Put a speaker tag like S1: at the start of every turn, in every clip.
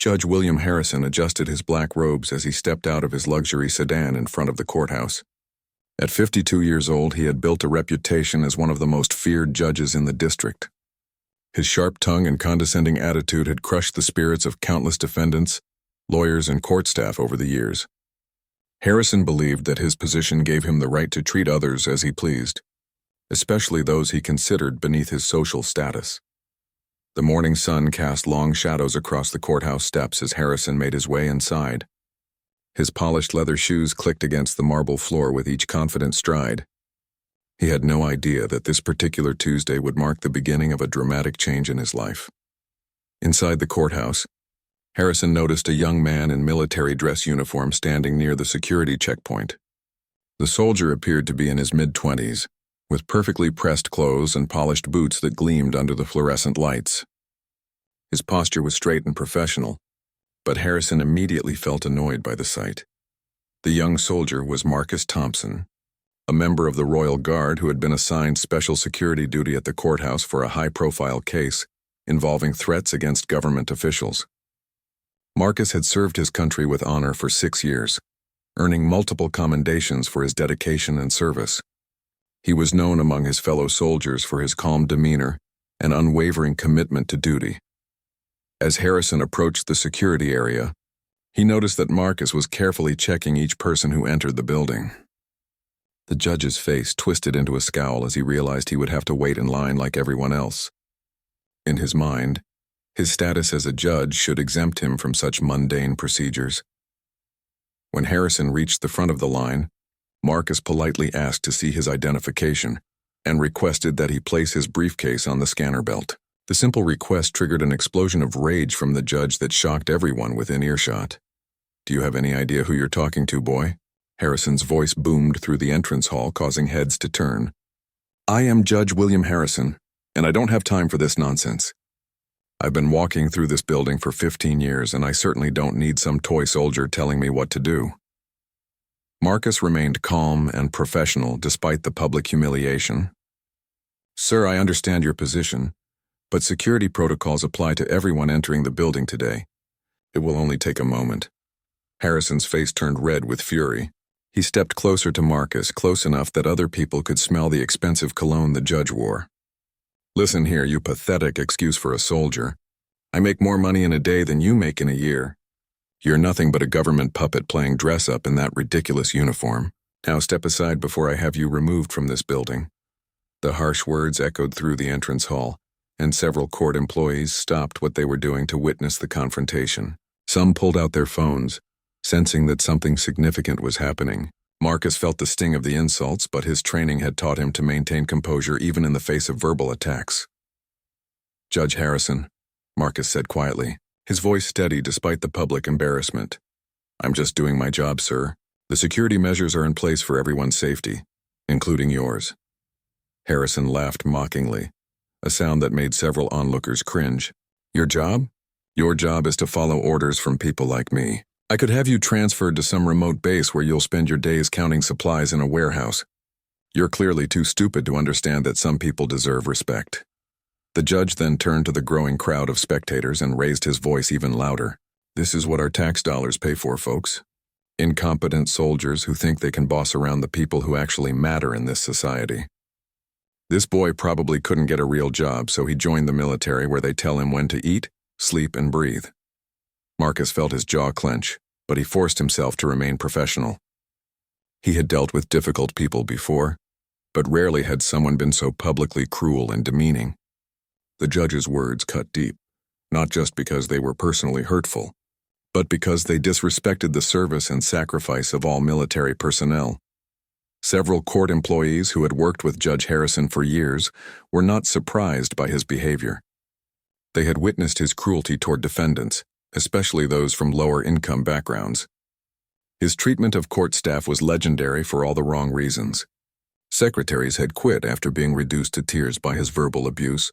S1: Judge William Harrison adjusted his black robes as he stepped out of his luxury sedan in front of the courthouse. At 52 years old, he had built a reputation as one of the most feared judges in the district. His sharp tongue and condescending attitude had crushed the spirits of countless defendants, lawyers, and court staff over the years. Harrison believed that his position gave him the right to treat others as he pleased, especially those he considered beneath his social status. The morning sun cast long shadows across the courthouse steps as Harrison made his way inside. His polished leather shoes clicked against the marble floor with each confident stride. He had no idea that this particular Tuesday would mark the beginning of a dramatic change in his life. Inside the courthouse, Harrison noticed a young man in military dress uniform standing near the security checkpoint. The soldier appeared to be in his mid-20s, with perfectly pressed clothes and polished boots that gleamed under the fluorescent lights. His posture was straight and professional, but Harrison immediately felt annoyed by the sight. The young soldier was Marcus Thompson, a member of the Royal Guard who had been assigned special security duty at the courthouse for a high-profile case involving threats against government officials. Marcus had served his country with honor for 6 years, earning multiple commendations for his dedication and service. He was known among his fellow soldiers for his calm demeanor and unwavering commitment to duty. As Harrison approached the security area, he noticed that Marcus was carefully checking each person who entered the building. The judge's face twisted into a scowl as he realized he would have to wait in line like everyone else. In his mind, his status as a judge should exempt him from such mundane procedures. When Harrison reached the front of the line, Marcus politely asked to see his identification and requested that he place his briefcase on the scanner belt. The simple request triggered an explosion of rage from the judge that shocked everyone within earshot. "Do you have any idea who you're talking to, boy?" Harrison's voice boomed through the entrance hall, causing heads to turn. "I am Judge William Harrison, and I don't have time for this nonsense. I've been walking through this building for 15 years, and I certainly don't need some toy soldier telling me what to do." Marcus remained calm and professional despite the public humiliation. "Sir, I understand your position, but security protocols apply to everyone entering the building today. It will only take a moment." Harrison's face turned red with fury. He stepped closer to Marcus, close enough that other people could smell the expensive cologne the judge wore. "Listen here, you pathetic excuse for a soldier. I make more money in a day than you make in a year. You're nothing but a government puppet playing dress-up in that ridiculous uniform. Now step aside before I have you removed from this building." The harsh words echoed through the entrance hall, and several court employees stopped what they were doing to witness the confrontation. Some pulled out their phones, sensing that something significant was happening. Marcus felt the sting of the insults, but his training had taught him to maintain composure even in the face of verbal attacks. "Judge Harrison," Marcus said quietly, his voice steady despite the public embarrassment. "I'm just doing my job, sir. The security measures are in place for everyone's safety, including yours." Harrison laughed mockingly, a sound that made several onlookers cringe. "Your job? Your job is to follow orders from people like me. I could have you transferred to some remote base where you'll spend your days counting supplies in a warehouse. You're clearly too stupid to understand that some people deserve respect." The judge then turned to the growing crowd of spectators and raised his voice even louder. "This is what our tax dollars pay for, folks. Incompetent soldiers who think they can boss around the people who actually matter in this society. This boy probably couldn't get a real job, so he joined the military where they tell him when to eat, sleep, and breathe." Marcus felt his jaw clench, but he forced himself to remain professional. He had dealt with difficult people before, but rarely had someone been so publicly cruel and demeaning. The judge's words cut deep, not just because they were personally hurtful, but because they disrespected the service and sacrifice of all military personnel. Several court employees who had worked with Judge Harrison for years were not surprised by his behavior. They had witnessed his cruelty toward defendants, especially those from lower-income backgrounds. His treatment of court staff was legendary for all the wrong reasons. Secretaries had quit after being reduced to tears by his verbal abuse,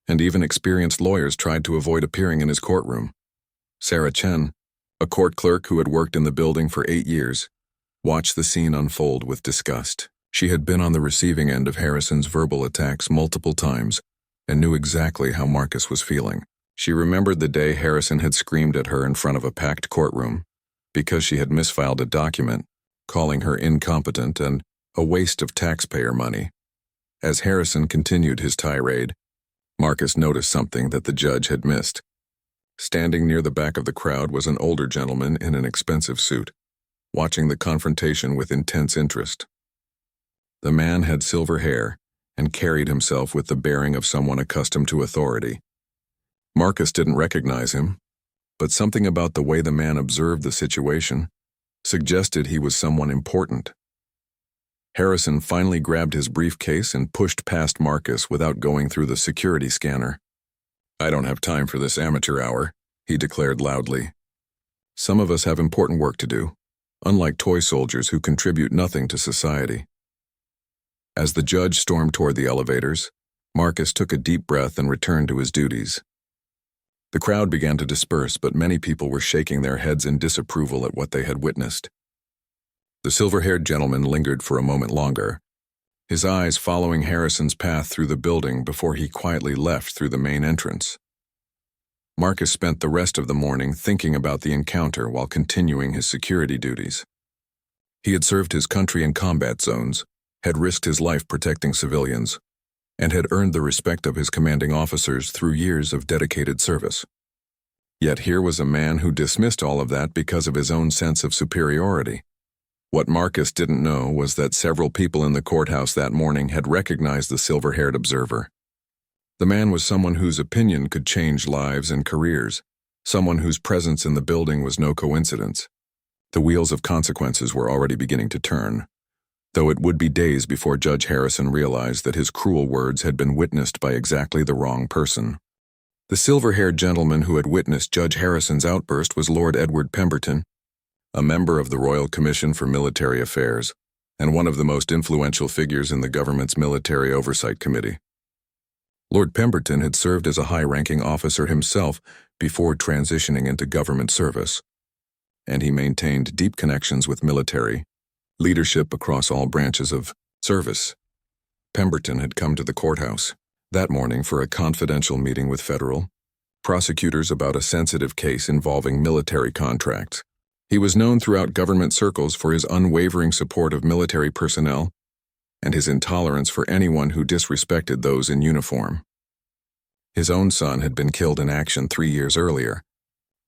S1: and even experienced lawyers tried to avoid appearing in his courtroom. Sarah Chen, a court clerk who had worked in the building for 8 years, watched the scene unfold with disgust. She had been on the receiving end of Harrison's verbal attacks multiple times and knew exactly how Marcus was feeling. She remembered the day Harrison had screamed at her in front of a packed courtroom because she had misfiled a document, calling her incompetent and a waste of taxpayer money. As Harrison continued his tirade, Marcus noticed something that the judge had missed. Standing near the back of the crowd was an older gentleman in an expensive suit, watching the confrontation with intense interest. The man had silver hair and carried himself with the bearing of someone accustomed to authority. Marcus didn't recognize him, but something about the way the man observed the situation suggested he was someone important. Harrison finally grabbed his briefcase and pushed past Marcus without going through the security scanner. "I don't have time for this amateur hour," he declared loudly. "Some of us have important work to do, unlike toy soldiers who contribute nothing to society." As the judge stormed toward the elevators, Marcus took a deep breath and returned to his duties. The crowd began to disperse, but many people were shaking their heads in disapproval at what they had witnessed. The silver-haired gentleman lingered for a moment longer, his eyes following Harrison's path through the building before he quietly left through the main entrance. Marcus spent the rest of the morning thinking about the encounter while continuing his security duties. He had served his country in combat zones, had risked his life protecting civilians, and had earned the respect of his commanding officers through years of dedicated service. Yet here was a man who dismissed all of that because of his own sense of superiority. What Marcus didn't know was that several people in the courthouse that morning had recognized the silver-haired observer. The man was someone whose opinion could change lives and careers, someone whose presence in the building was no coincidence. The wheels of consequences were already beginning to turn, though it would be days before Judge Harrison realized that his cruel words had been witnessed by exactly the wrong person. The silver-haired gentleman who had witnessed Judge Harrison's outburst was Lord Edward Pemberton, a member of the Royal Commission for Military Affairs, and one of the most influential figures in the government's Military Oversight Committee. Lord Pemberton had served as a high-ranking officer himself before transitioning into government service, and he maintained deep connections with military leadership across all branches of service. Pemberton had come to the courthouse that morning for a confidential meeting with federal prosecutors about a sensitive case involving military contracts. He was known throughout government circles for his unwavering support of military personnel and his intolerance for anyone who disrespected those in uniform. His own son had been killed in action 3 years earlier,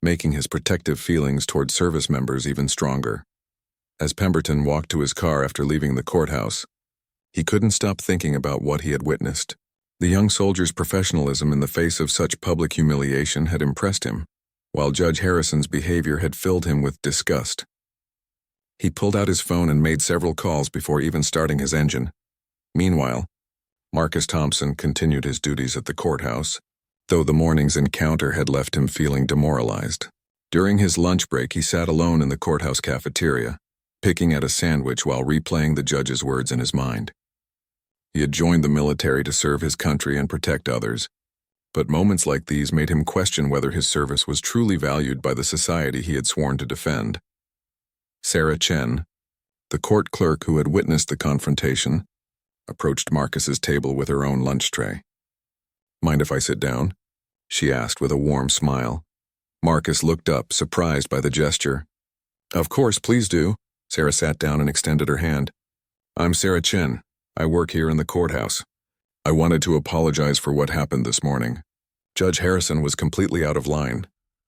S1: making his protective feelings toward service members even stronger. As Pemberton walked to his car after leaving the courthouse, he couldn't stop thinking about what he had witnessed. The young soldier's professionalism in the face of such public humiliation had impressed him, while Judge Harrison's behavior had filled him with disgust. He pulled out his phone and made several calls before even starting his engine. Meanwhile, Marcus Thompson continued his duties at the courthouse, though the morning's encounter had left him feeling demoralized. During his lunch break, he sat alone in the courthouse cafeteria, picking at a sandwich while replaying the judge's words in his mind. He had joined the military to serve his country and protect others, but moments like these made him question whether his service was truly valued by the society he had sworn to defend. Sarah Chen, the court clerk who had witnessed the confrontation, approached Marcus's table with her own lunch tray. "Mind if I sit down?" she asked with a warm smile. Marcus looked up, surprised by the gesture. "Of course, please do." Sarah sat down and extended her hand. "I'm Sarah Chen. I work here in the courthouse. I wanted to apologize for what happened this morning. Judge Harrison was completely out of line."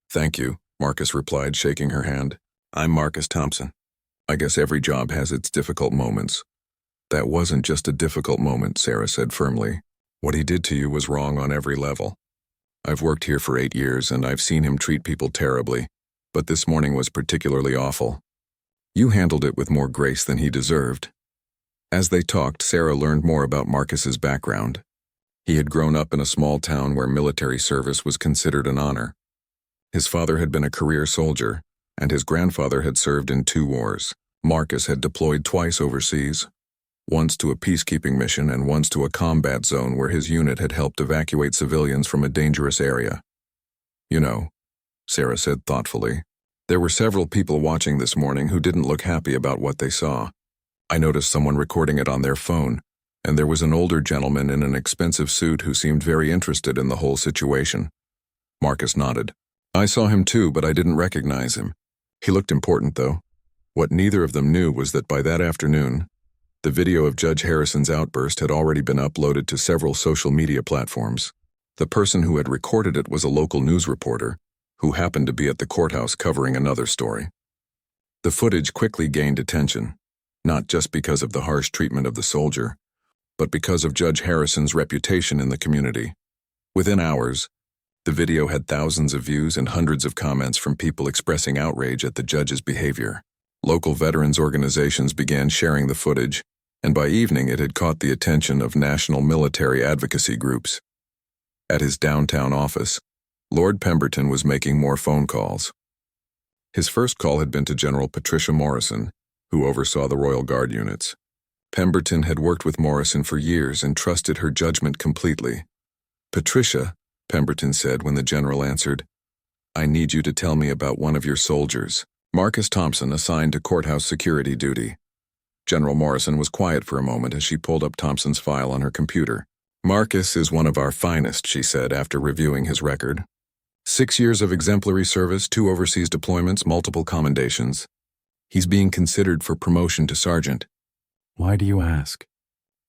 S1: "Thank you," Marcus replied, shaking her hand. "I'm Marcus Thompson. I guess every job has its difficult moments." "That wasn't just a difficult moment," Sarah said firmly. "What he did to you was wrong on every level. I've worked here for 8 years and I've seen him treat people terribly, but this morning was particularly awful. You handled it with more grace than he deserved." As they talked, Sarah learned more about Marcus's background. He had grown up in a small town where military service was considered an honor. His father had been a career soldier, and his grandfather had served in 2 wars. Marcus had deployed twice overseas, once to a peacekeeping mission and once to a combat zone where his unit had helped evacuate civilians from a dangerous area. "You know," Sarah said thoughtfully, "there were several people watching this morning who didn't look happy about what they saw. I noticed someone recording it on their phone, and there was an older gentleman in an expensive suit who seemed very interested in the whole situation. Marcus nodded. I saw him too, but I didn't recognize him. He looked important, though. What neither of them knew was that by that afternoon, the video of Judge Harrison's outburst had already been uploaded to several social media platforms. The person who had recorded it was a local news reporter who happened to be at the courthouse covering another story. The footage quickly gained attention, not just because of the harsh treatment of the soldier, but because of Judge Harrison's reputation in the community. Within hours, the video had thousands of views and hundreds of comments from people expressing outrage at the judge's behavior. Local veterans organizations began sharing the footage, and by evening it had caught the attention of national military advocacy groups. At his downtown office, Lord Pemberton was making more phone calls. His first call had been to General Patricia Morrison, who oversaw the Royal Guard units. Pemberton had worked with Morrison for years and trusted her judgment completely. Patricia, Pemberton said when the general answered, I need you to tell me about one of your soldiers, Marcus Thompson, assigned to courthouse security duty. General Morrison was quiet for a moment as she pulled up Thompson's file on her computer. Marcus is one of our finest, she said after reviewing his record. 6 years of exemplary service, 2 overseas deployments, multiple commendations. He's being considered for promotion to sergeant. Why do you ask?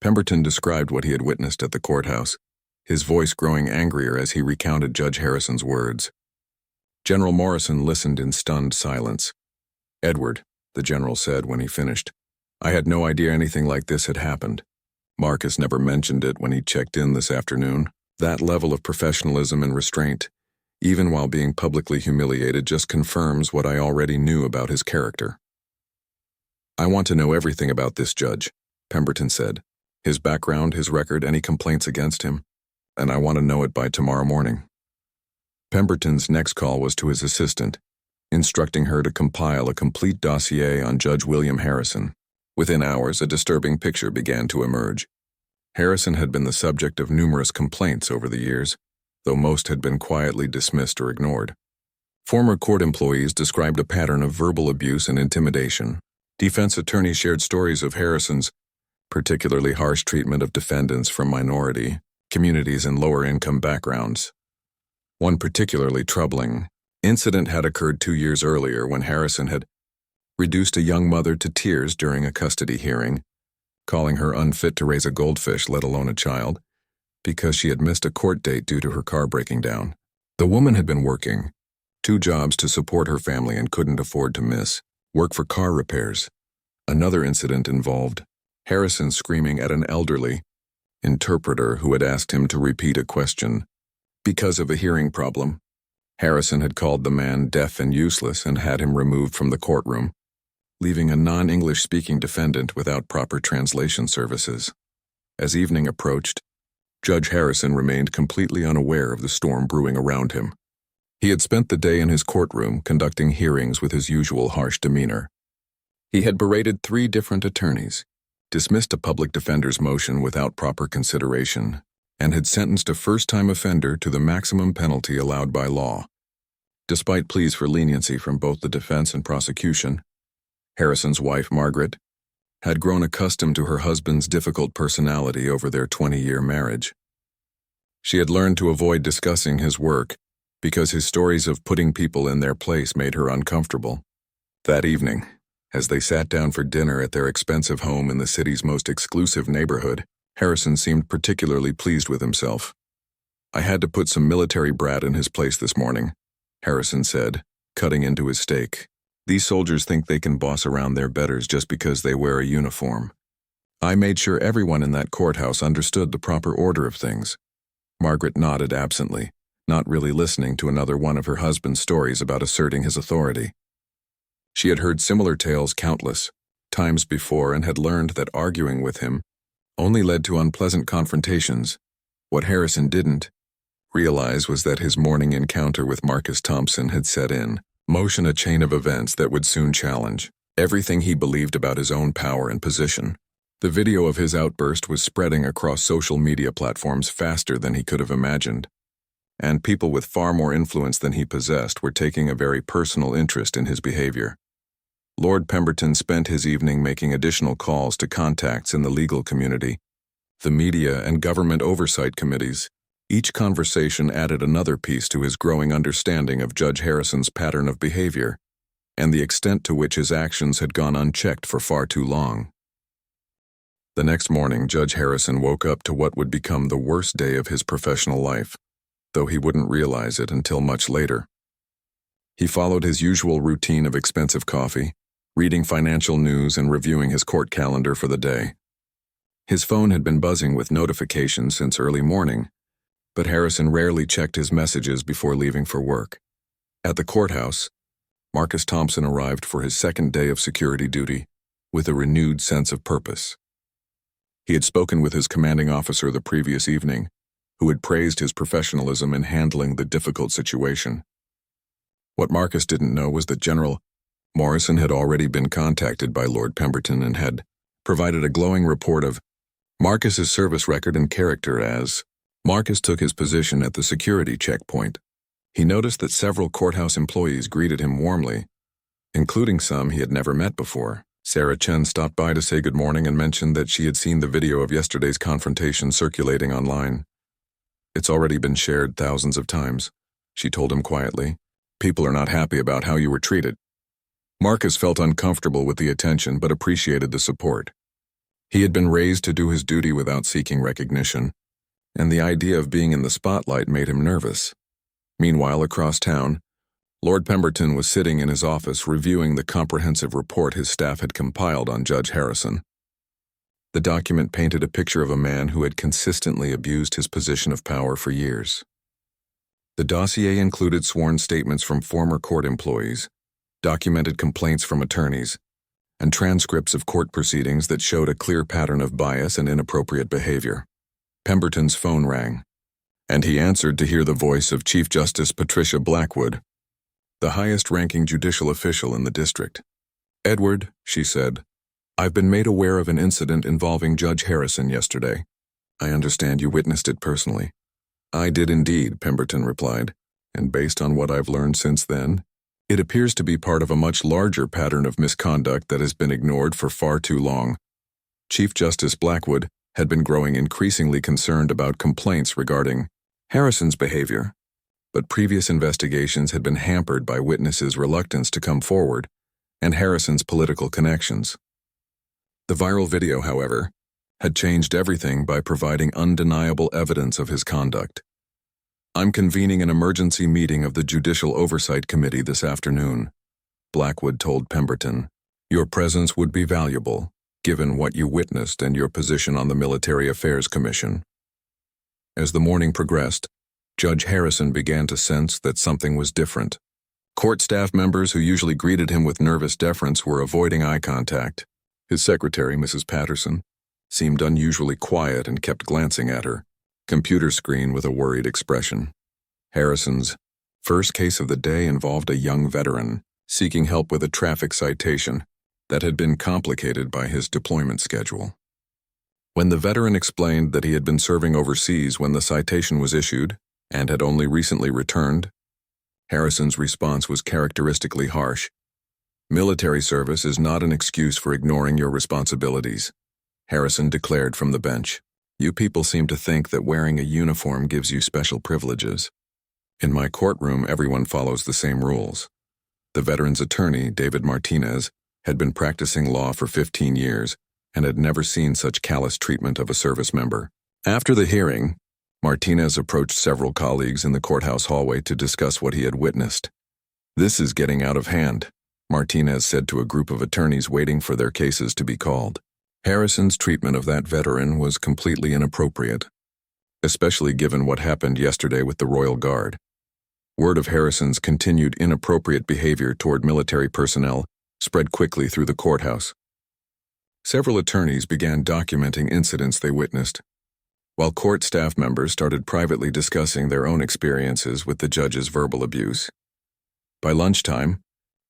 S1: Pemberton described what he had witnessed at the courthouse, his voice growing angrier as he recounted Judge Harrison's words. General Morrison listened in stunned silence. Edward, the general said when he finished, I had no idea anything like this had happened. Marcus never mentioned it when he checked in this afternoon. That level of professionalism and restraint, even while being publicly humiliated, just confirms what I already knew about his character. I want to know everything about this judge, Pemberton said. His background, his record, any complaints against him. And I want to know it by tomorrow morning. Pemberton's next call was to his assistant, instructing her to compile a complete dossier on Judge William Harrison. Within hours, a disturbing picture began to emerge. Harrison had been the subject of numerous complaints over the years, though most had been quietly dismissed or ignored. Former court employees described a pattern of verbal abuse and intimidation. Defense attorneys shared stories of Harrison's particularly harsh treatment of defendants from minority communities and lower-income backgrounds. One particularly troubling incident had occurred 2 years earlier when Harrison had reduced a young mother to tears during a custody hearing, calling her unfit to raise a goldfish, let alone a child, because she had missed a court date due to her car breaking down. The woman had been working 2 jobs to support her family and couldn't afford to miss work for car repairs. Another incident involved Harrison screaming at an elderly interpreter who had asked him to repeat a question. Because of a hearing problem, Harrison had called the man deaf and useless and had him removed from the courtroom, leaving a non-English speaking defendant without proper translation services. As evening approached, Judge Harrison remained completely unaware of the storm brewing around him. He had spent the day in his courtroom conducting hearings with his usual harsh demeanor. He had berated 3 different attorneys, dismissed a public defender's motion without proper consideration, and had sentenced a first-time offender to the maximum penalty allowed by law. Despite pleas for leniency from both the defense and prosecution, Harrison's wife, Margaret, had grown accustomed to her husband's difficult personality over their 20-year marriage. She had learned to avoid discussing his work because his stories of putting people in their place made her uncomfortable. That evening, as they sat down for dinner at their expensive home in the city's most exclusive neighborhood, Harrison seemed particularly pleased with himself. I had to put some military brat in his place this morning, Harrison said, cutting into his steak. These soldiers think they can boss around their betters just because they wear a uniform. I made sure everyone in that courthouse understood the proper order of things. Margaret nodded absently, not really listening to another one of her husband's stories about asserting his authority. She had heard similar tales countless times before and had learned that arguing with him only led to unpleasant confrontations. What Harrison didn't realize was that his morning encounter with Marcus Thompson had set in motion a chain of events that would soon challenge everything he believed about his own power and position. The video of his outburst was spreading across social media platforms faster than he could have imagined, and people with far more influence than he possessed were taking a very personal interest in his behavior. Lord Pemberton spent his evening making additional calls to contacts in the legal community, the media and government oversight committees, Each conversation added another piece to his growing understanding of Judge Harrison's pattern of behavior and the extent to which his actions had gone unchecked for far too long. The next morning, Judge Harrison woke up to what would become the worst day of his professional life, though he wouldn't realize it until much later. He followed his usual routine of expensive coffee, reading financial news and reviewing his court calendar for the day. His phone had been buzzing with notifications since early morning, but Harrison rarely checked his messages before leaving for work. At the courthouse, Marcus Thompson arrived for his second day of security duty with a renewed sense of purpose. He had spoken with his commanding officer the previous evening, who had praised his professionalism in handling the difficult situation. What Marcus didn't know was that General Morrison had already been contacted by Lord Pemberton and had provided a glowing report of Marcus's service record and character as Marcus took his position at the security checkpoint. He noticed that several courthouse employees greeted him warmly, including some he had never met before. Sarah Chen stopped by to say good morning and mentioned that she had seen the video of yesterday's confrontation circulating online. It's already been shared thousands of times, she told him quietly. People are not happy about how you were treated. Marcus felt uncomfortable with the attention but appreciated the support. He had been raised to do his duty without seeking recognition, and the idea of being in the spotlight made him nervous. Meanwhile, across town, Lord Pemberton was sitting in his office reviewing the comprehensive report his staff had compiled on Judge Harrison. The document painted a picture of a man who had consistently abused his position of power for years. The dossier included sworn statements from former court employees, documented complaints from attorneys, and transcripts of court proceedings that showed a clear pattern of bias and inappropriate behavior. Pemberton's phone rang, and he answered to hear the voice of Chief Justice Patricia Blackwood, the highest-ranking judicial official in the district. "Edward," she said, "I've been made aware of an incident involving Judge Harrison yesterday. I understand you witnessed it personally." "I did indeed," Pemberton replied, "and based on what I've learned since then, it appears to be part of a much larger pattern of misconduct that has been ignored for far too long." Chief Justice Blackwood had been growing increasingly concerned about complaints regarding Harrison's behavior, but previous investigations had been hampered by witnesses' reluctance to come forward and Harrison's political connections. The viral video, however, had changed everything by providing undeniable evidence of his conduct. "I'm convening an emergency meeting of the Judicial Oversight Committee this afternoon," Blackwood told Pemberton. "Your presence would be valuable, given what you witnessed and your position on the Military Affairs Commission." As the morning progressed, Judge Harrison began to sense that something was different. Court staff members who usually greeted him with nervous deference were avoiding eye contact. His secretary, Mrs. Patterson, seemed unusually quiet and kept glancing at her computer screen with a worried expression. Harrison's first case of the day involved a young veteran seeking help with a traffic citation that had been complicated by his deployment schedule. When the veteran explained that he had been serving overseas when the citation was issued and had only recently returned, Harrison's response was characteristically harsh. "Military service is not an excuse for ignoring your responsibilities," Harrison declared from the bench. "You people seem to think that wearing a uniform gives you special privileges. In my courtroom, everyone follows the same rules." The veteran's attorney, David Martinez, had been practicing law for 15 years and had never seen such callous treatment of a service member. After the hearing, Martinez approached several colleagues in the courthouse hallway to discuss what he had witnessed. "This is getting out of hand," Martinez said to a group of attorneys waiting for their cases to be called. Harrison's treatment of that veteran was completely inappropriate, especially given what happened yesterday with the Royal Guard. Word of Harrison's continued inappropriate behavior toward military personnel spread quickly through the courthouse. Several attorneys began documenting incidents they witnessed, while court staff members started privately discussing their own experiences with the judge's verbal abuse. By lunchtime,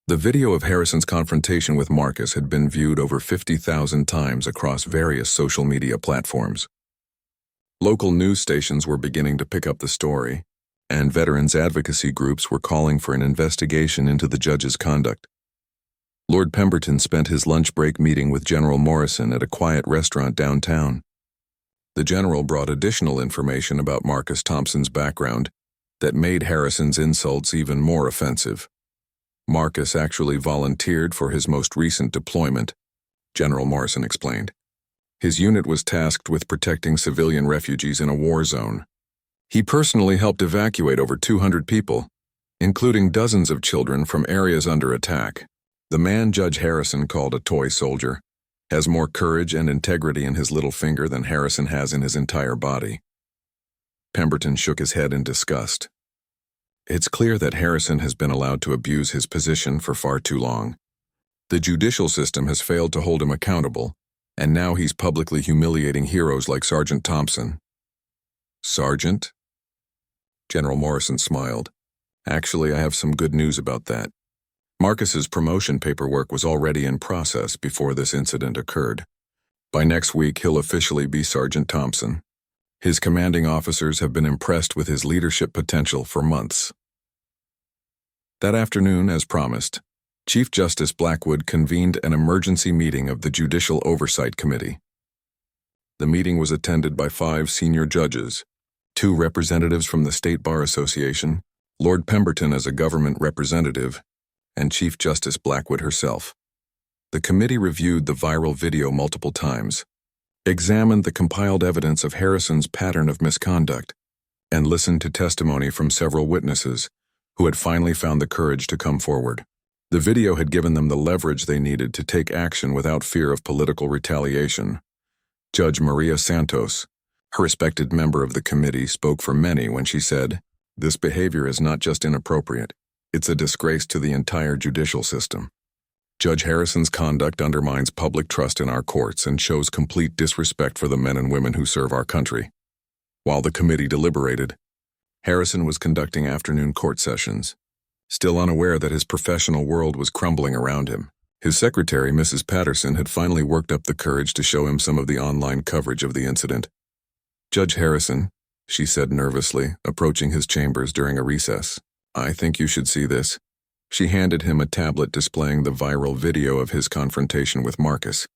S1: the video of Harrison's confrontation with Marcus had been viewed over 50,000 times across various social media platforms. Local news stations were beginning to pick up the story, and veterans advocacy groups were calling for an investigation into the judge's conduct. Lord Pemberton spent his lunch break meeting with General Morrison at a quiet restaurant downtown. The general brought additional information about Marcus Thompson's background that made Harrison's insults even more offensive. Marcus actually volunteered for his most recent deployment, General Morrison explained. His unit was tasked with protecting civilian refugees in a war zone. He personally helped evacuate over 200 people, including dozens of children from areas under attack. The man Judge Harrison called a toy soldier has more courage and integrity in his little finger than Harrison has in his entire body. Pemberton shook his head in disgust. It's clear that Harrison has been allowed to abuse his position for far too long. The judicial system has failed to hold him accountable, and now he's publicly humiliating heroes like Sergeant Thompson. Sergeant? General Morrison smiled. Actually, I have some good news about that. Marcus's promotion paperwork was already in process before this incident occurred. By next week, he'll officially be Sergeant Thompson. His commanding officers have been impressed with his leadership potential for months. That afternoon, as promised, Chief Justice Blackwood convened an emergency meeting of the Judicial Oversight Committee. The meeting was attended by 5 senior judges, 2 representatives from the State Bar Association, Lord Pemberton as a government representative, and Chief Justice Blackwood herself. The committee reviewed the viral video multiple times, examined the compiled evidence of Harrison's pattern of misconduct, and listened to testimony from several witnesses who had finally found the courage to come forward. The video had given them the leverage they needed to take action without fear of political retaliation. Judge Maria Santos, a respected member of the committee, spoke for many when she said, "This behavior is not just inappropriate, it's a disgrace to the entire judicial system. Judge Harrison's conduct undermines public trust in our courts and shows complete disrespect for the men and women who serve our country." While the committee deliberated, Harrison was conducting afternoon court sessions, still unaware that his professional world was crumbling around him. His secretary, Mrs. Patterson, had finally worked up the courage to show him some of the online coverage of the incident. "Judge Harrison," she said nervously, approaching his chambers during a recess, "I think you should see this." She handed him a tablet displaying the viral video of his confrontation with Marcus.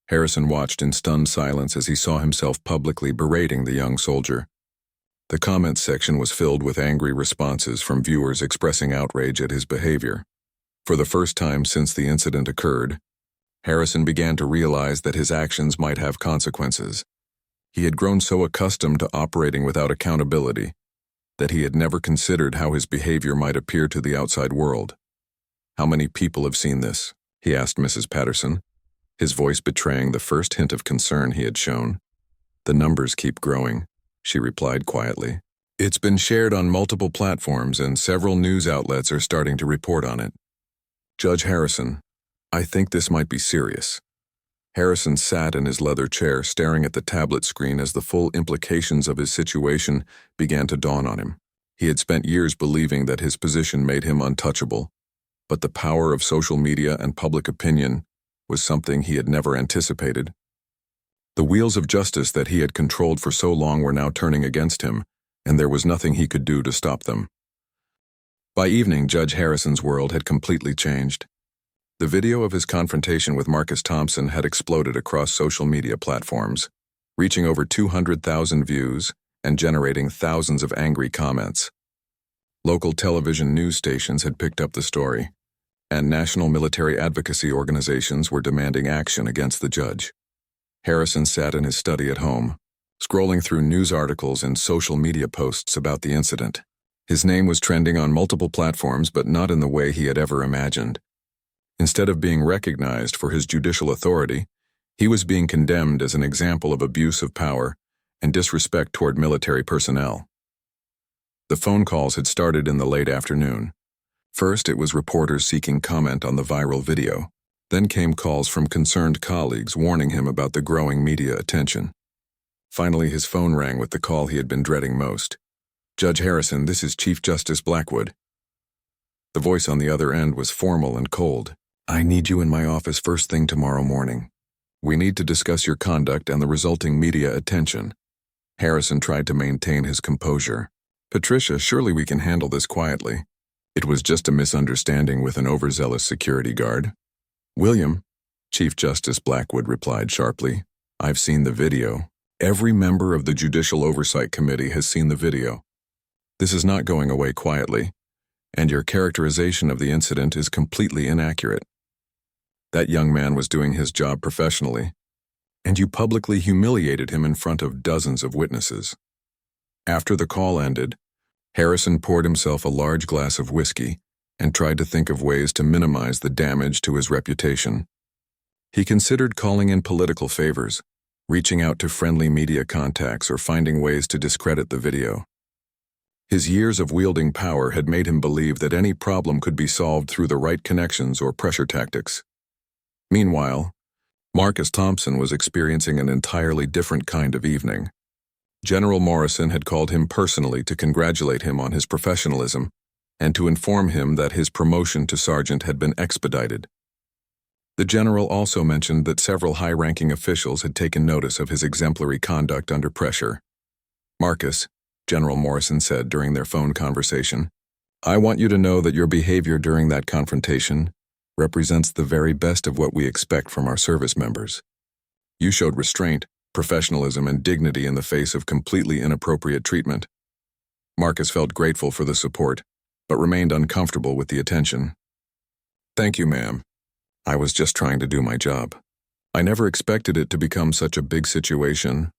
S1: Harrison watched in stunned silence as he saw himself publicly berating the young soldier. The comments section was filled with angry responses from viewers expressing outrage at his behavior. For the first time since the incident occurred, Harrison began to realize that his actions might have consequences. He had grown so accustomed to operating without accountability that he had never considered how his behavior might appear to the outside world. "How many people have seen this?" he asked Mrs. Patterson, his voice betraying the first hint of concern he had shown. "The numbers keep growing," she replied quietly. "It's been shared on multiple platforms and several news outlets are starting to report on it. Judge Harrison, I think this might be serious." Harrison sat in his leather chair staring at the tablet screen as the full implications of his situation began to dawn on him. He had spent years believing that his position made him untouchable, but the power of social media and public opinion was something he had never anticipated. The wheels of justice that he had controlled for so long were now turning against him, and there was nothing he could do to stop them. By evening, Judge Harrison's world had completely changed. The video of his confrontation with Marcus Thompson had exploded across social media platforms, reaching over 200,000 views and generating thousands of angry comments. Local television news stations had picked up the story, and national military advocacy organizations were demanding action against the judge. Harrison sat in his study at home, scrolling through news articles and social media posts about the incident. His name was trending on multiple platforms, but not in the way he had ever imagined. Instead of being recognized for his judicial authority, he was being condemned as an example of abuse of power and disrespect toward military personnel. The phone calls had started in the late afternoon. First, it was reporters seeking comment on the viral video. Then came calls from concerned colleagues warning him about the growing media attention. Finally, his phone rang with the call he had been dreading most. "Judge Harrison, this is Chief Justice Blackwood." The voice on the other end was formal and cold. "I need you in my office first thing tomorrow morning. We need to discuss your conduct and the resulting media attention." Harrison tried to maintain his composure. "Patricia, surely we can handle this quietly. It was just a misunderstanding with an overzealous security guard." "William," Chief Justice Blackwood replied sharply, "I've seen the video. Every member of the Judicial Oversight Committee has seen the video. This is not going away quietly, and your characterization of the incident is completely inaccurate. That young man was doing his job professionally, and you publicly humiliated him in front of dozens of witnesses. After the call ended, Harrison poured himself a large glass of whiskey and tried to think of ways to minimize the damage to his reputation. He considered calling in political favors, reaching out to friendly media contacts, or finding ways to discredit the video. His years of wielding power had made him believe that any problem could be solved through the right connections or pressure tactics. Meanwhile, Marcus Thompson was experiencing an entirely different kind of evening. General Morrison had called him personally to congratulate him on his professionalism and to inform him that his promotion to sergeant had been expedited. The general also mentioned that several high-ranking officials had taken notice of his exemplary conduct under pressure. "Marcus," General Morrison said during their phone conversation, "I want you to know that your behavior during that confrontation represents the very best of what we expect from our service members. You showed restraint, professionalism, and dignity in the face of completely inappropriate treatment." Marcus felt grateful for the support, but remained uncomfortable with the attention. "Thank you, ma'am. I was just trying to do my job. I never expected it to become such a big situation.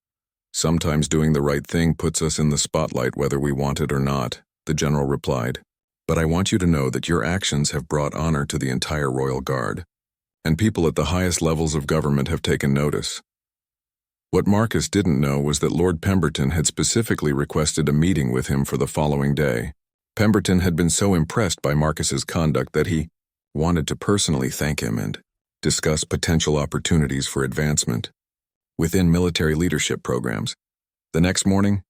S1: Sometimes doing the right thing puts us in the spotlight whether we want it or not," the general replied. "But I want you to know that your actions have brought honor to the entire Royal Guard, and people at the highest levels of government have taken notice." What Marcus didn't know was that Lord Pemberton had specifically requested a meeting with him for the following day. Pemberton had been so impressed by Marcus's conduct that he wanted to personally thank him and discuss potential opportunities for advancement within military leadership programs. The next morning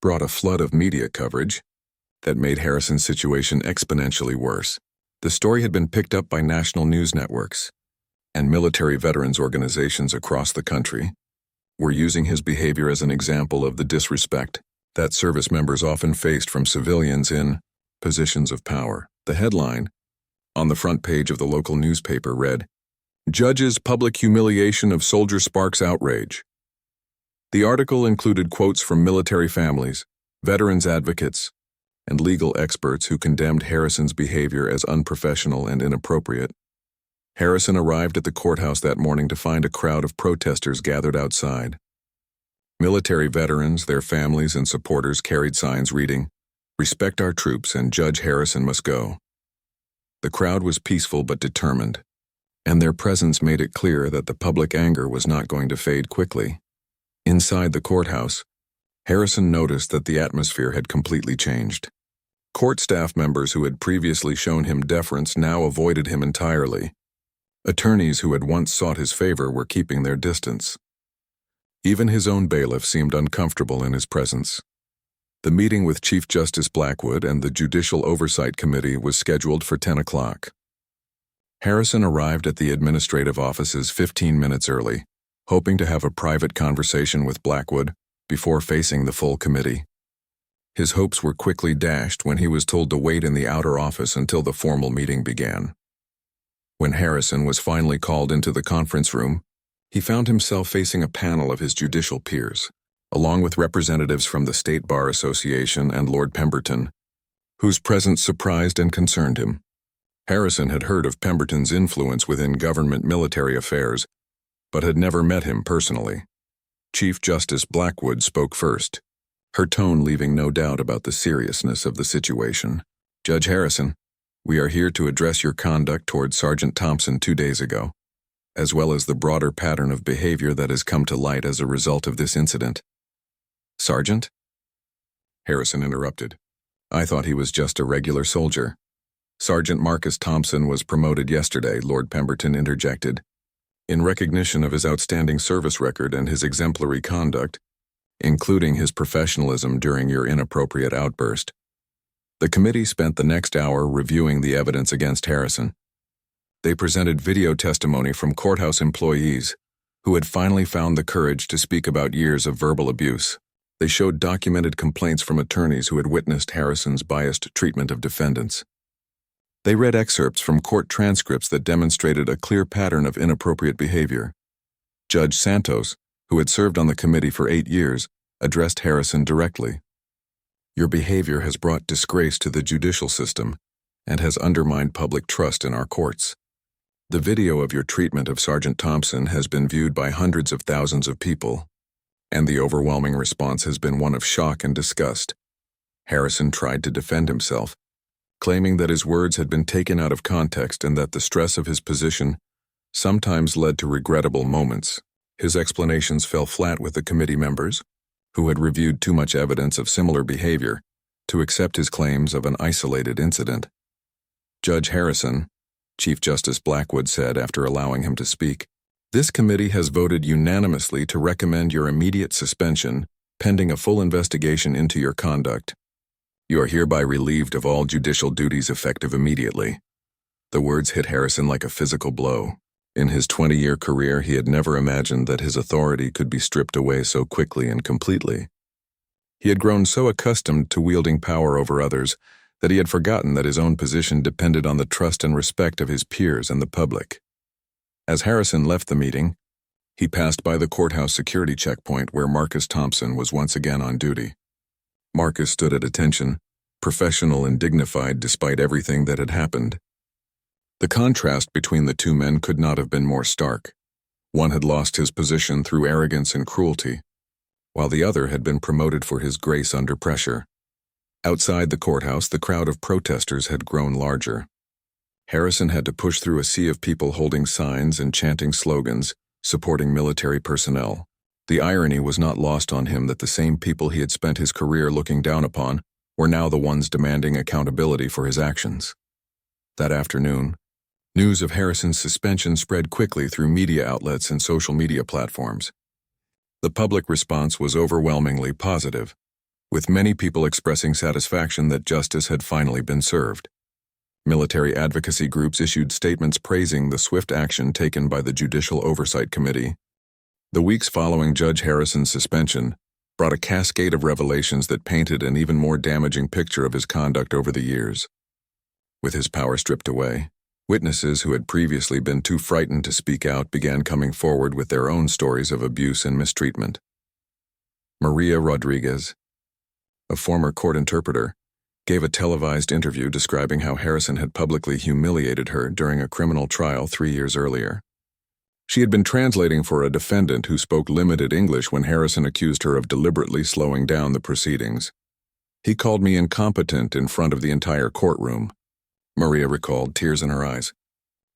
S1: brought a flood of media coverage that made Harrison's situation exponentially worse. The story had been picked up by national news networks, and military veterans organizations across the country were using his behavior as an example of the disrespect that service members often faced from civilians in positions of power. The headline on the front page of the local newspaper read, "Judge's Public Humiliation of Soldier Sparks Outrage." The article included quotes from military families, veterans advocates, and legal experts who condemned Harrison's behavior as unprofessional and inappropriate. Harrison arrived at the courthouse that morning to find a crowd of protesters gathered outside. Military veterans, their families, and supporters carried signs reading, "Respect our troops and Judge Harrison must go." The crowd was peaceful but determined, and their presence made it clear that the public anger was not going to fade quickly. Inside the courthouse, Harrison noticed that the atmosphere had completely changed. Court staff members who had previously shown him deference now avoided him entirely. Attorneys who had once sought his favor were keeping their distance. Even his own bailiff seemed uncomfortable in his presence. The meeting with Chief Justice Blackwood and the Judicial Oversight Committee was scheduled for 10 o'clock. Harrison arrived at the administrative offices 15 minutes early, hoping to have a private conversation with Blackwood before facing the full committee. His hopes were quickly dashed when he was told to wait in the outer office until the formal meeting began. When Harrison was finally called into the conference room, he found himself facing a panel of his judicial peers, along with representatives from the State Bar Association and Lord Pemberton, whose presence surprised and concerned him. Harrison had heard of Pemberton's influence within government military affairs, but had never met him personally. Chief Justice Blackwood spoke first, her tone leaving no doubt about the seriousness of the situation. "Judge Harrison, we are here to address your conduct toward Sergeant Thompson 2 days ago, as well as the broader pattern of behavior that has come to light as a result of this incident." "Sergeant?" Harrison interrupted. "I thought he was just a regular soldier." "Sergeant Marcus Thompson was promoted yesterday," Lord Pemberton interjected. "In recognition of his outstanding service record and his exemplary conduct, including his professionalism during your inappropriate outburst." The committee spent the next hour reviewing the evidence against Harrison. They presented video testimony from courthouse employees who had finally found the courage to speak about years of verbal abuse. They showed documented complaints from attorneys who had witnessed Harrison's biased treatment of defendants. They read excerpts from court transcripts that demonstrated a clear pattern of inappropriate behavior. Judge Santos, who had served on the committee for 8 years, addressed Harrison directly. "Your behavior has brought disgrace to the judicial system and has undermined public trust in our courts. The video of your treatment of Sergeant Thompson has been viewed by hundreds of thousands of people, and the overwhelming response has been one of shock and disgust." Harrison tried to defend himself, claiming that his words had been taken out of context and that the stress of his position sometimes led to regrettable moments. His explanations fell flat with the committee members, who had reviewed too much evidence of similar behavior to accept his claims of an isolated incident. "Judge Harrison," Chief Justice Blackwood said after allowing him to speak, "this committee has voted unanimously to recommend your immediate suspension pending a full investigation into your conduct. You are hereby relieved of all judicial duties effective immediately." The words hit Harrison like a physical blow. In his 20-year career, he had never imagined that his authority could be stripped away so quickly and completely. He had grown so accustomed to wielding power over others that he had forgotten that his own position depended on the trust and respect of his peers and the public. As Harrison left the meeting, he passed by the courthouse security checkpoint where Marcus Thompson was once again on duty. Marcus stood at attention, professional and dignified despite everything that had happened. The contrast between the two men could not have been more stark. One had lost his position through arrogance and cruelty, while the other had been promoted for his grace under pressure. Outside the courthouse, the crowd of protesters had grown larger. Harrison had to push through a sea of people holding signs and chanting slogans, supporting military personnel. The irony was not lost on him that the same people he had spent his career looking down upon were now the ones demanding accountability for his actions. That afternoon, news of Harrison's suspension spread quickly through media outlets and social media platforms. The public response was overwhelmingly positive, with many people expressing satisfaction that justice had finally been served. Military advocacy groups issued statements praising the swift action taken by the Judicial Oversight Committee. The weeks following Judge Harrison's suspension brought a cascade of revelations that painted an even more damaging picture of his conduct over the years. With his power stripped away, witnesses who had previously been too frightened to speak out began coming forward with their own stories of abuse and mistreatment. Maria Rodriguez, a former court interpreter, gave a televised interview describing how Harrison had publicly humiliated her during a criminal trial 3 years earlier. She had been translating for a defendant who spoke limited English when Harrison accused her of deliberately slowing down the proceedings. "He called me incompetent in front of the entire courtroom," Maria recalled, tears in her eyes.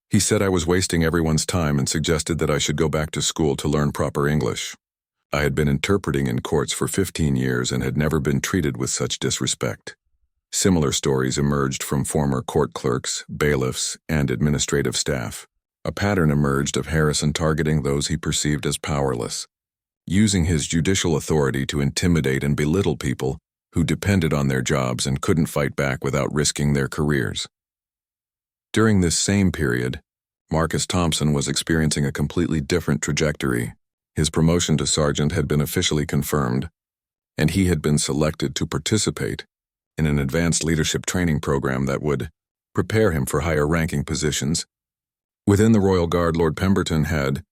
S1: "He said I was wasting everyone's time and suggested that I should go back to school to learn proper English. I had been interpreting in courts for 15 years and had never been treated with such disrespect." Similar stories emerged from former court clerks, bailiffs, and administrative staff. A pattern emerged of Harrison targeting those he perceived as powerless, using his judicial authority to intimidate and belittle people who depended on their jobs and couldn't fight back without risking their careers. During this same period, Marcus Thompson was experiencing a completely different trajectory. His promotion to sergeant had been officially confirmed, and he had been selected to participate in an advanced leadership training program that would prepare him for higher-ranking positions. Within the Royal Guard, Lord Pemberton had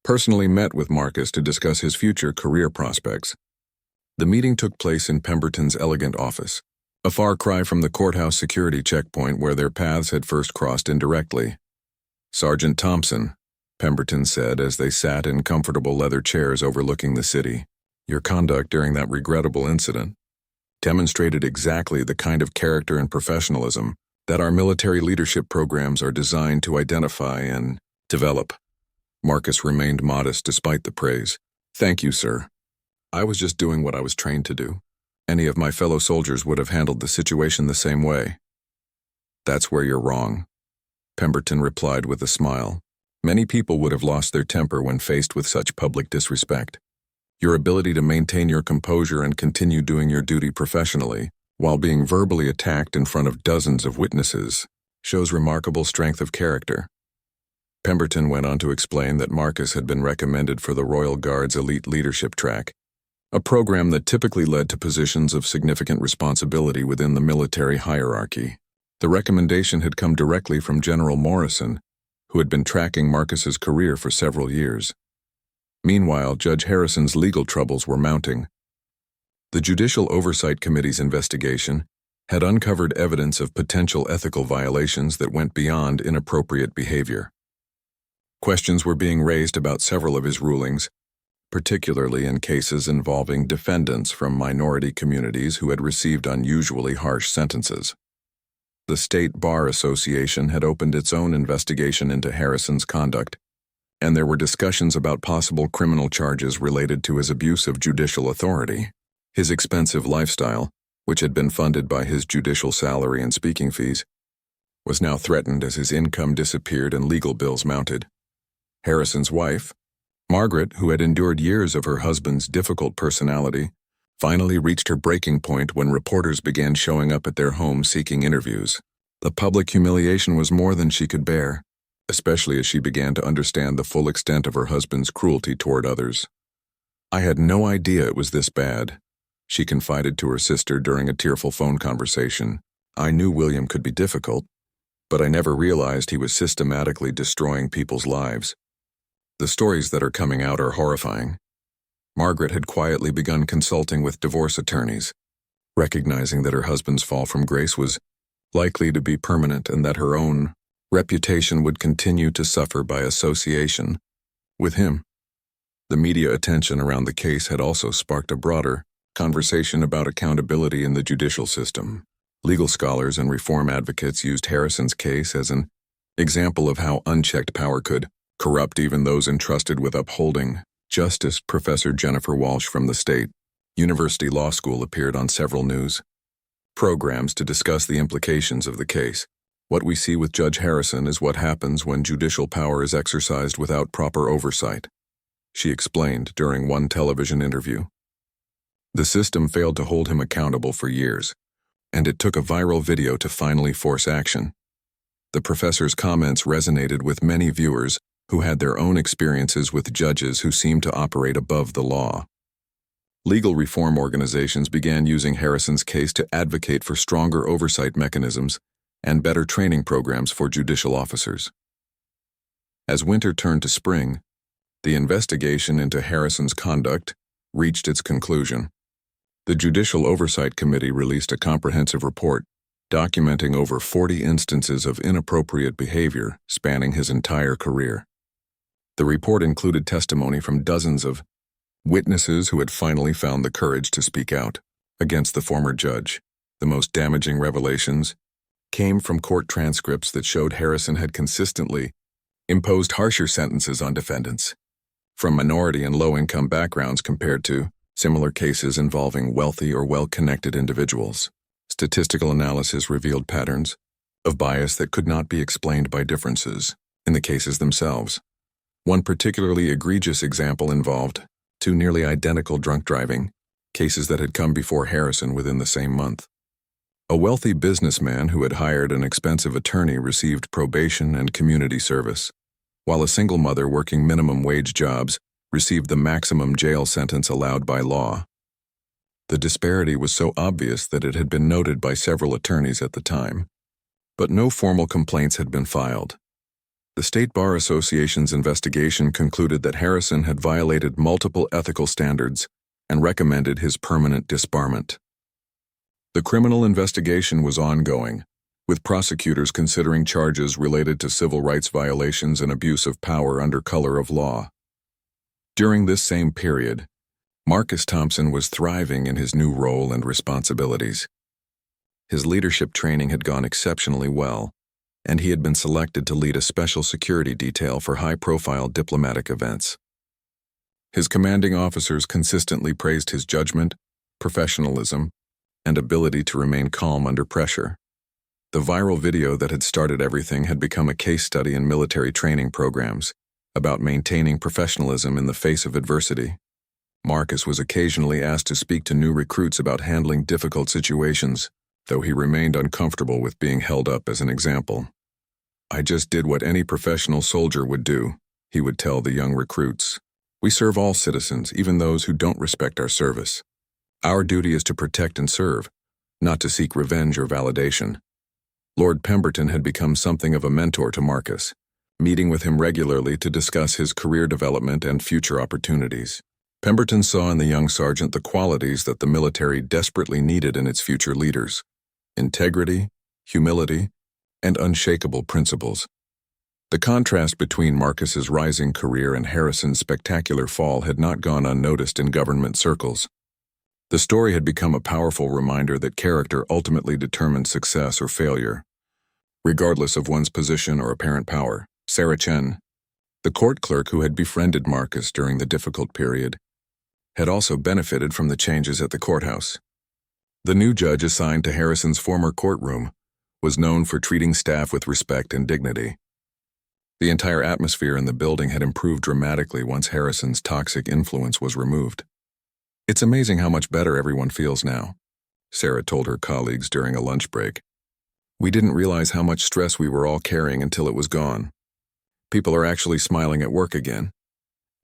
S1: personally met with Marcus to discuss his future career prospects. The meeting took place in Pemberton's elegant office, a far cry from the courthouse security checkpoint where their paths had first crossed indirectly. "Sergeant Thompson," Pemberton said as they sat in comfortable leather chairs overlooking the city, "your conduct during that regrettable incident demonstrated exactly the kind of character and professionalism that our military leadership programs are designed to identify and develop." Marcus remained modest despite the praise. "Thank you, sir. I was just doing what I was trained to do. Any of my fellow soldiers would have handled the situation the same way." "That's where you're wrong," Pemberton replied with a smile. "Many people would have lost their temper when faced with such public disrespect. Your ability to maintain your composure and continue doing your duty professionally, while being verbally attacked in front of dozens of witnesses, shows remarkable strength of character." Pemberton went on to explain that Marcus had been recommended for the Royal Guard's elite leadership track, a program that typically led to positions of significant responsibility within the military hierarchy. The recommendation had come directly from General Morrison, who had been tracking Marcus's career for several years. Meanwhile, Judge Harrison's legal troubles were mounting. The Judicial Oversight Committee's investigation had uncovered evidence of potential ethical violations that went beyond inappropriate behavior. Questions were being raised about several of his rulings, particularly in cases involving defendants from minority communities who had received unusually harsh sentences. The State Bar Association had opened its own investigation into Harrison's conduct, and there were discussions about possible criminal charges related to his abuse of judicial authority. His expensive lifestyle, which had been funded by his judicial salary and speaking fees, was now threatened as his income disappeared and legal bills mounted. Harrison's wife, Margaret, who had endured years of her husband's difficult personality, finally reached her breaking point when reporters began showing up at their home seeking interviews. The public humiliation was more than she could bear, especially as she began to understand the full extent of her husband's cruelty toward others. "I had no idea it was this bad," she confided to her sister during a tearful phone conversation. "I knew William could be difficult, but I never realized he was systematically destroying people's lives. The stories that are coming out are horrifying." Margaret had quietly begun consulting with divorce attorneys, recognizing that her husband's fall from grace was likely to be permanent and that her own reputation would continue to suffer by association with him. The media attention around the case had also sparked a broader conversation about accountability in the judicial system. Legal scholars and reform advocates used Harrison's case as an example of how unchecked power could corrupt even those entrusted with upholding justice. Professor Jennifer Walsh from the State University Law School appeared on several news programs to discuss the implications of the case. "What we see with Judge Harrison is what happens when judicial power is exercised without proper oversight," she explained during one television interview. "The system failed to hold him accountable for years, and it took a viral video to finally force action." The professor's comments resonated with many viewers who had their own experiences with judges who seemed to operate above the law. Legal reform organizations began using Harrison's case to advocate for stronger oversight mechanisms and better training programs for judicial officers. As winter turned to spring, the investigation into Harrison's conduct reached its conclusion. The Judicial Oversight Committee released a comprehensive report documenting over 40 instances of inappropriate behavior spanning his entire career. The report included testimony from dozens of witnesses who had finally found the courage to speak out against the former judge. The most damaging revelations came from court transcripts that showed Harrison had consistently imposed harsher sentences on defendants from minority and low-income backgrounds compared to similar cases involving wealthy or well-connected individuals. Statistical analysis revealed patterns of bias that could not be explained by differences in the cases themselves. One particularly egregious example involved two nearly identical drunk driving cases that had come before Harrison within the same month. A wealthy businessman who had hired an expensive attorney received probation and community service, while a single mother working minimum wage jobs received the maximum jail sentence allowed by law. The disparity was so obvious that it had been noted by several attorneys at the time, but no formal complaints had been filed. The State Bar Association's investigation concluded that Harrison had violated multiple ethical standards and recommended his permanent disbarment. The criminal investigation was ongoing, with prosecutors considering charges related to civil rights violations and abuse of power under color of law. During this same period, Marcus Thompson was thriving in his new role and responsibilities. His leadership training had gone exceptionally well, and he had been selected to lead a special security detail for high-profile diplomatic events. His commanding officers consistently praised his judgment, professionalism, and ability to remain calm under pressure. The viral video that had started everything had become a case study in military training programs about maintaining professionalism in the face of adversity. Marcus was occasionally asked to speak to new recruits about handling difficult situations, though he remained uncomfortable with being held up as an example. "I just did what any professional soldier would do," he would tell the young recruits. "We serve all citizens, even those who don't respect our service. Our duty is to protect and serve, not to seek revenge or validation." Lord Pemberton had become something of a mentor to Marcus, meeting with him regularly to discuss his career development and future opportunities. Pemberton saw in the young sergeant the qualities that the military desperately needed in its future leaders: integrity, humility, and unshakable principles. The contrast between Marcus's rising career and Harrison's spectacular fall had not gone unnoticed in government circles. The story had become a powerful reminder that character ultimately determines success or failure, regardless of one's position or apparent power. Sarah Chen, the court clerk who had befriended Marcus during the difficult period, had also benefited from the changes at the courthouse. The new judge assigned to Harrison's former courtroom was known for treating staff with respect and dignity. The entire atmosphere in the building had improved dramatically once Harrison's toxic influence was removed. "It's amazing how much better everyone feels now," Sarah told her colleagues during a lunch break. "We didn't realize how much stress we were all carrying until it was gone. People are actually smiling at work again."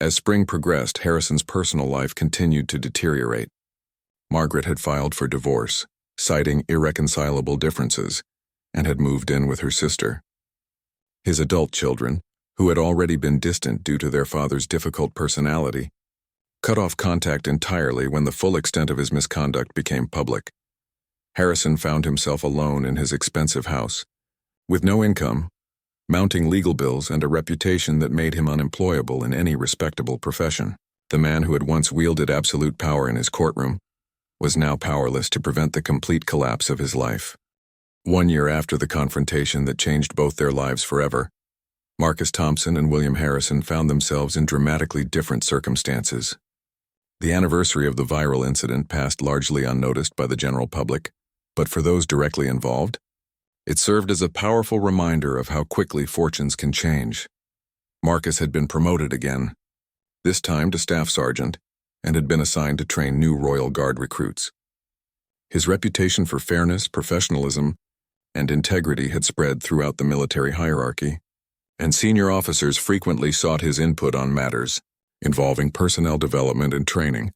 S1: As spring progressed, Harrison's personal life continued to deteriorate. Margaret had filed for divorce, citing irreconcilable differences, and had moved in with her sister. His adult children, who had already been distant due to their father's difficult personality, cut off contact entirely when the full extent of his misconduct became public. Harrison found himself alone in his expensive house, with no income, mounting legal bills, and a reputation that made him unemployable in any respectable profession. The man who had once wielded absolute power in his courtroom was now powerless to prevent the complete collapse of his life. 1 year after the confrontation that changed both their lives forever, Marcus Thompson and William Harrison found themselves in dramatically different circumstances. The anniversary of the viral incident passed largely unnoticed by the general public, but for those directly involved, it served as a powerful reminder of how quickly fortunes can change. Marcus had been promoted again, this time to staff sergeant, and had been assigned to train new Royal Guard recruits. His reputation for fairness, professionalism, and integrity had spread throughout the military hierarchy, and senior officers frequently sought his input on matters involving personnel development and training.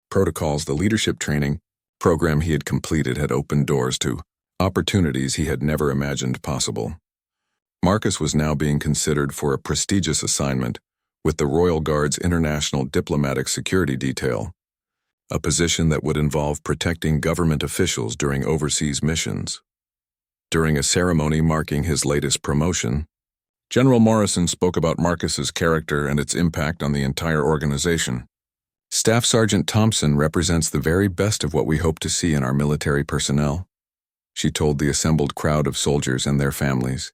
S1: Protocols. The leadership training program he had completed had opened doors to opportunities he had never imagined possible. Marcus was now being considered for a prestigious assignment with the Royal Guard's International Diplomatic Security Detail, a position that would involve protecting government officials during overseas missions. During a ceremony marking his latest promotion, General Morrison spoke about Marcus's character and its impact on the entire organization. "Staff Sergeant Thompson represents the very best of what we hope to see in our military personnel," she told the assembled crowd of soldiers and their families.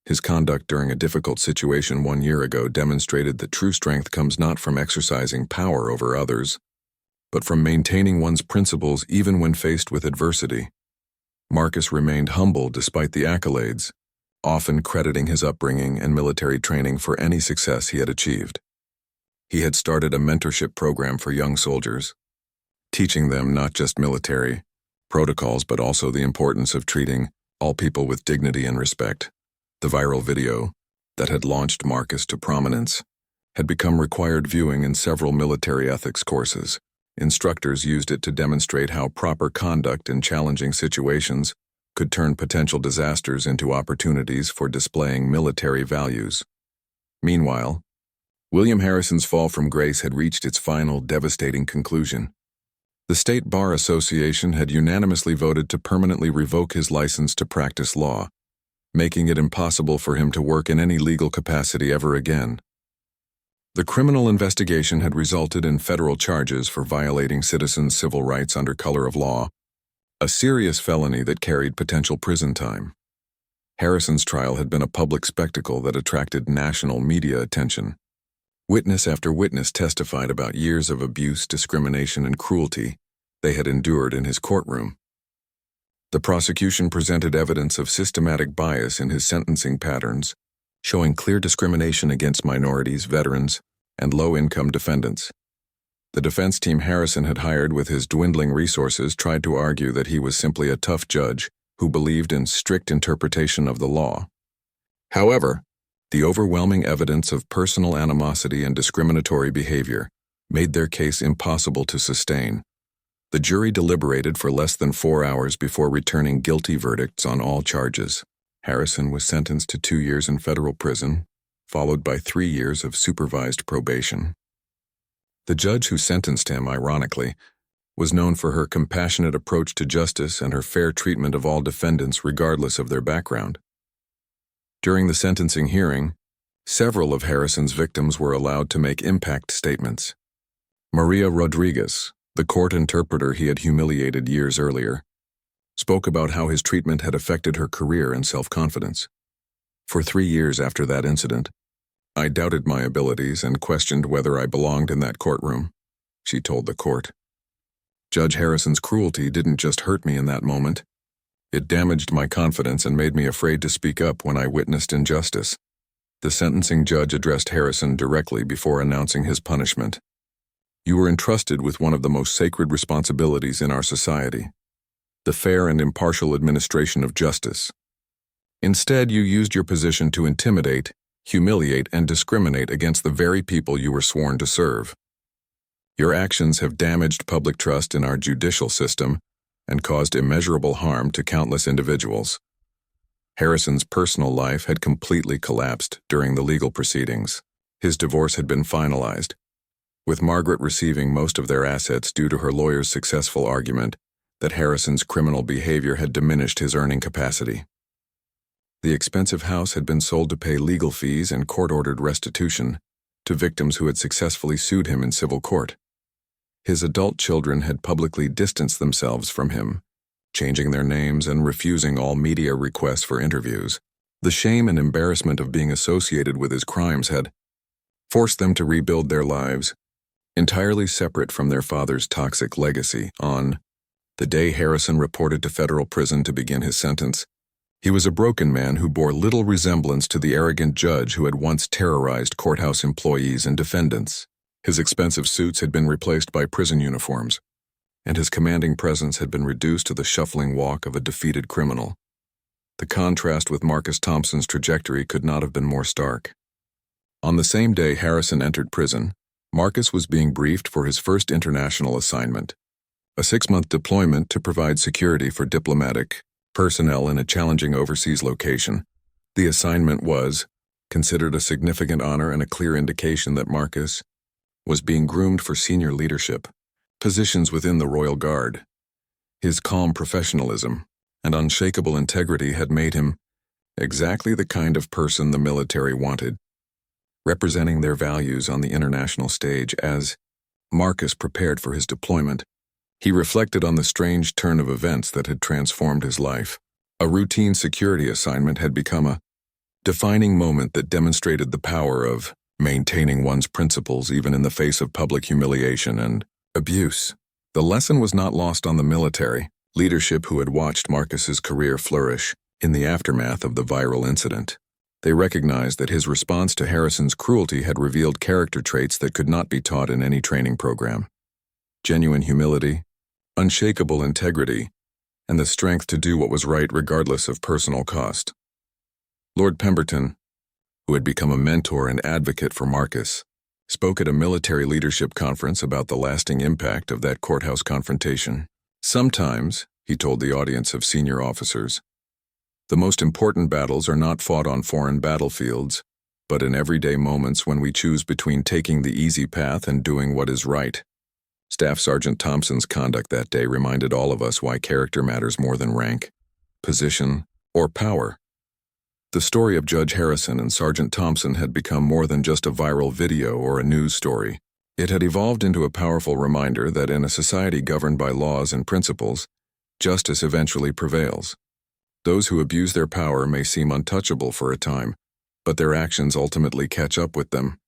S1: His conduct during a difficult situation 1 year ago demonstrated that true strength comes not from exercising power over others, but from maintaining one's principles even when faced with adversity. Marcus remained humble despite the accolades, often crediting his upbringing and military training for any success he had achieved. He had started a mentorship program for young soldiers, teaching them not just military protocols but also the importance of treating all people with dignity and respect. The viral video that had launched Marcus to prominence had become required viewing in several military ethics courses. Instructors used it to demonstrate how proper conduct in challenging situations could turn potential disasters into opportunities for displaying military values. Meanwhile, William Harrison's fall from grace had reached its final, devastating conclusion. The State Bar Association had unanimously voted to permanently revoke his license to practice law, making it impossible for him to work in any legal capacity ever again. The criminal investigation had resulted in federal charges for violating citizens' civil rights under color of law, a serious felony that carried potential prison time. Harrison's trial had been a public spectacle that attracted national media attention. Witness after witness testified about years of abuse, discrimination, and cruelty they had endured in his courtroom. The prosecution presented evidence of systematic bias in his sentencing patterns, showing clear discrimination against minorities, veterans, and low-income defendants. The defense team Harrison had hired with his dwindling resources tried to argue that he was simply a tough judge who believed in strict interpretation of the law. However, the overwhelming evidence of personal animosity and discriminatory behavior made their case impossible to sustain. The jury deliberated for less than 4 hours before returning guilty verdicts on all charges. Harrison was sentenced to 2 years in federal prison, followed by 3 years of supervised probation. The judge who sentenced him, ironically, was known for her compassionate approach to justice and her fair treatment of all defendants regardless of their background. During the sentencing hearing, several of Harrison's victims were allowed to make impact statements. Maria Rodriguez, the court interpreter he had humiliated years earlier, spoke about how his treatment had affected her career and self-confidence. For 3 years after that incident, I doubted my abilities and questioned whether I belonged in that courtroom, she told the court. Judge Harrison's cruelty didn't just hurt me in that moment. It damaged my confidence and made me afraid to speak up when I witnessed injustice. The sentencing judge addressed Harrison directly before announcing his punishment. You were entrusted with one of the most sacred responsibilities in our society, the fair and impartial administration of justice. Instead, you used your position to intimidate, humiliate, and discriminate against the very people you were sworn to serve. Your actions have damaged public trust in our judicial system and caused immeasurable harm to countless individuals. Harrison's personal life had completely collapsed during the legal proceedings. His divorce had been finalized, with Margaret receiving most of their assets due to her lawyer's successful argument that Harrison's criminal behavior had diminished his earning capacity. The expensive house had been sold to pay legal fees and court-ordered restitution to victims who had successfully sued him in civil court. His adult children had publicly distanced themselves from him, changing their names and refusing all media requests for interviews. The shame and embarrassment of being associated with his crimes had forced them to rebuild their lives, entirely separate from their father's toxic legacy. On the day Harrison reported to federal prison to begin his sentence, he was a broken man who bore little resemblance to the arrogant judge who had once terrorized courthouse employees and defendants. His expensive suits had been replaced by prison uniforms, and his commanding presence had been reduced to the shuffling walk of a defeated criminal. The contrast with Marcus Thompson's trajectory could not have been more stark. On the same day Harrison entered prison, Marcus was being briefed for his first international assignment, a 6-month deployment to provide security for diplomatic personnel in a challenging overseas location. The assignment was considered a significant honor and a clear indication that Marcus was being groomed for senior leadership positions within the Royal Guard. His calm professionalism and unshakable integrity had made him exactly the kind of person the military wanted, representing their values on the international stage. As Marcus prepared for his deployment, he reflected on the strange turn of events that had transformed his life. A routine security assignment had become a defining moment that demonstrated the power of maintaining one's principles even in the face of public humiliation and abuse. The lesson was not lost on the military leadership who had watched Marcus's career flourish in the aftermath of the viral incident. They recognized that his response to Harrison's cruelty had revealed character traits that could not be taught in any training program. Genuine humility, unshakable integrity, and the strength to do what was right regardless of personal cost. Lord Pemberton, who had become a mentor and advocate for Marcus, spoke at a military leadership conference about the lasting impact of that courthouse confrontation. Sometimes, he told the audience of senior officers, the most important battles are not fought on foreign battlefields, but in everyday moments when we choose between taking the easy path and doing what is right. Staff Sergeant Thompson's conduct that day reminded all of us why character matters more than rank, position, or power. The story of Judge Harrison and Sergeant Thompson had become more than just a viral video or a news story. It had evolved into a powerful reminder that in a society governed by laws and principles, justice eventually prevails. Those who abuse their power may seem untouchable for a time, but their actions ultimately catch up with them.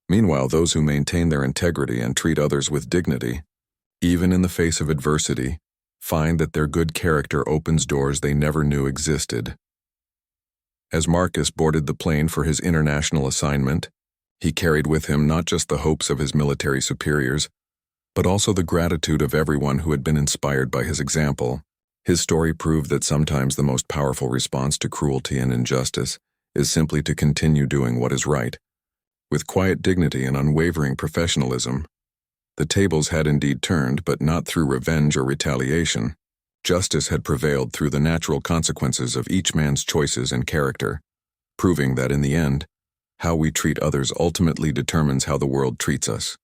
S1: Meanwhile, those who maintain their integrity and treat others with dignity, even in the face of adversity, find that their good character opens doors they never knew existed. As Marcus boarded the plane for his international assignment, he carried with him not just the hopes of his military superiors, but also the gratitude of everyone who had been inspired by his example. His story proved that sometimes the most powerful response to cruelty and injustice is simply to continue doing what is right. With quiet dignity and unwavering professionalism, the tables had indeed turned, but not through revenge or retaliation. Justice had prevailed through the natural consequences of each man's choices and character, proving that in the end, how we treat others ultimately determines how the world treats us.